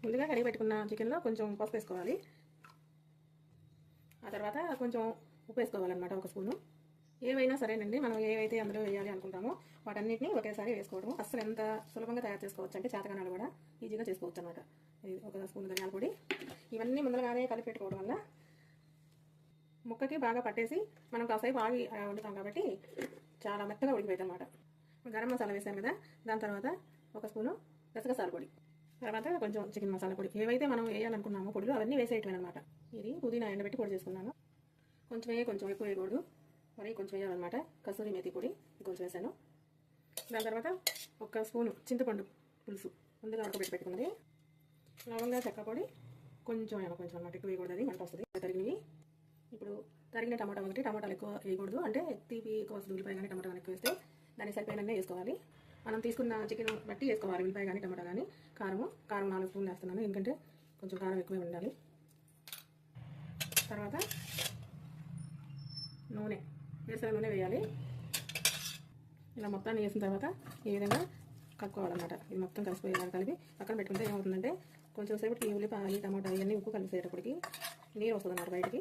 ముందుగా కడిగి పెట్టుకున్న చికెన్లో కొంచెం పసుపు వేసుకోవాలి. ఆ తర్వాత కొంచెం ఉప్పు వేసుకోవాలన్నమాట, ఒక స్పూను. ఏవైనా సరేనండి, మనం ఏవైతే అందులో వేయాలి అనుకుంటామో వాటన్నిటిని ఒకేసారి వేసుకోవడం. అసలు ఎంత సులభంగా తయారు చేసుకోవచ్చు అంటే చేతకానాలు కూడా ఈజీగా చేసుకోవచ్చు అనమాట. ఇది ఒక స్పూన్ ధనియాల పొడి. ఇవన్నీ ముందరగానే కలిపి పెట్టుకోవడం వల్ల ముక్కకి బాగా పట్టేసి మనం కాసేపు ఆగి వండుతాం కాబట్టి చాలా మెత్తగా ఉడికిపోయింది అనమాట. గరం మసాలా వేసాను కదా, దాని తర్వాత ఒక స్పూను గసగసాల పొడి, తర్వాత కొంచెం చికెన్ మసాలా పొడి. ఏవైతే మనం వేయాలనుకున్నామో పొడులు అవన్నీ వేసేయటం అనమాట. ఇది పుదీనా ఎండబెట్టి పొడి చేసుకున్నాను. కొంచెం ఎక్కువ వేయకూడదు, మరి కొంచెం వేయాలన్నమాట. కసూరి మేతి పొడి కొంచెం వేసాను. దాని తర్వాత ఒక స్పూను చింతపండు పులుసు ముందుగా ఉడకబెట్టి పెట్టుకున్నది. లవంగా చెక్క పొడి కొంచెం అన్నమాట, ఎక్కువ వేయకూడదు, అది మంట వస్తుంది. తరిగినవి. ఇప్పుడు తరిగిన టమాటా ఒకటి, టమాటాలు ఎక్కువ వేయకూడదు, అంటే తీపి ఎక్కువ వస్తుంది. ఉల్లిపాయ కానీ టమాటా కానీ ఎక్కువ వేస్తే దాన్ని సరిపోయిననే వేసుకోవాలి. మనం తీసుకున్న చికెన్ బట్టి వేసుకోవాలి, ఉల్లిపాయ కానీ టమాటా కానీ. కారం 4 స్పూన్లు వేస్తున్నాను, ఎందుకంటే కొంచెం కారం ఎక్కువే ఉండాలి. తర్వాత వేరుశనగ నూనె వేయాలి. ఇలా మొత్తాన్ని వేసిన తర్వాత ఈ విధంగా కలుపుకోవాలన్నమాట. ఇది మొత్తం కలిసిపోయేలాగా కలిపి పక్కన పెట్టుకుంటే ఏమవుతుందంటే కొంచెం సేపటికి ఉల్లిపాయ టమాటా ఇవన్నీ ఉప్పు కలిసేటప్పటికి నీరు వస్తుంది అన్నమాట బయటికి.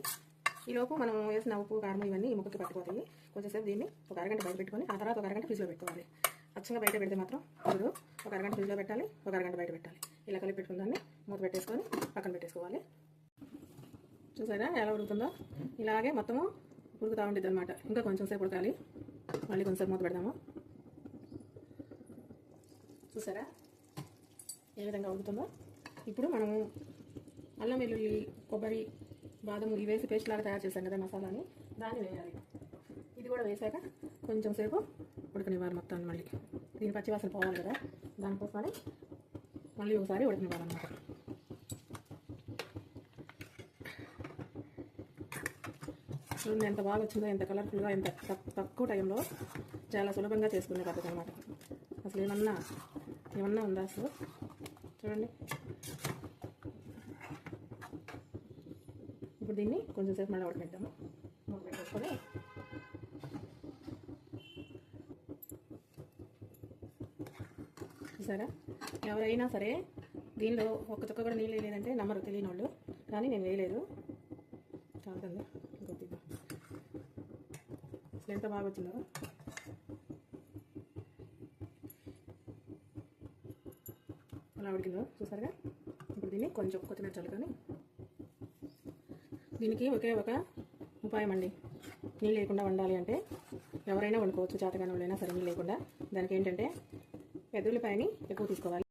ఈలోపు మనం వేసిన ఉప్పు కారం ఇవన్నీ ఈ ముక్కకి పట్టుకోతాయి. కొంచెం సేపు దీన్ని ఒక అరగంట బయట పెట్టుకొని ఆ తర్వాత ఒక అరగంట ఫ్రిడ్జ్లో పెట్టుకోవాలి. అచ్చంగా బయట పెడితే మాత్రం కుదరదు. ఒక అరగంట ఫ్రిడ్జ్లో పెట్టాలి, ఒక అరగంట బయట పెట్టాలి. ఇలా కలిపి పెట్టుకున్న దాన్ని మూత పెట్టేసుకొని పక్కన పెట్టేసుకోవాలి. చూసారా ఎలా ఉడుకుతుందో? ఇలాగే మొత్తము ఉడుకుతూ ఉంటుంది అనమాట. ఇంకా కొంచెం సేపు ఉడకాలి. మళ్ళీ కొంచెం మూత పెడదాము. చూసారా ఏ విధంగా ఉడుకుతుందో? ఇప్పుడు మనము అల్లం వెల్లుల్లి కొబ్బరి బాదం ఇవి వేసి పేస్ట్ లాగా తయారు చేశాం కదా మసాలాని, దాన్ని వేయాలి. ఇది కూడా వేసాక కొంచెం సేపు ఉడకనివ్వాలి మొత్తాన్ని. మళ్ళీ దీని పచ్చివాసన పోవాలి కదా, దానికోసమని మళ్ళీ ఒకసారి ఉడకనివ్వాలన్నమాట. చూడండి ఎంత బాగా వచ్చిందో, ఎంత కలర్ఫుల్గా, ఎంత తక్కువ టైంలో చాలా సులభంగా చేసుకునే పద్ధతి అనమాట. అసలు ఏమన్నా ఉందా అసలు? చూడండి. ఇప్పుడు దీన్ని కొంచెం సేపు మళ్ళీ ఉడకబెట్టాము. ఉడకబెట్టేసుకొని చూసారా, ఎవరైనా సరే దీనిలో ఒక్క చుక్క కూడా నీళ్ళు వేయలేదంటే నమ్మరు, తెలియని వాళ్ళు. కానీ నేను వేయలేదు. చాలా కదా కొద్దిగా అసలు ఎంత బాగా వచ్చిందో. అలా ఉడికిందో చూసారుగా. ఇప్పుడు దీన్ని కొంచెం కొత్తిమీర చల్లుకొని, దీనికి ఒకే ఒక ఉపాయం అండి. నీళ్ళు లేకుండా వండాలి అంటే ఎవరైనా వండుకోవచ్చు, చేతగాని వాళ్ళైనా సరే నీళ్ళు లేకుండా. దానికి ఏంటంటే పెద్ద ఉల్లిపాయని ఎక్కువ తీసుకోవాలి.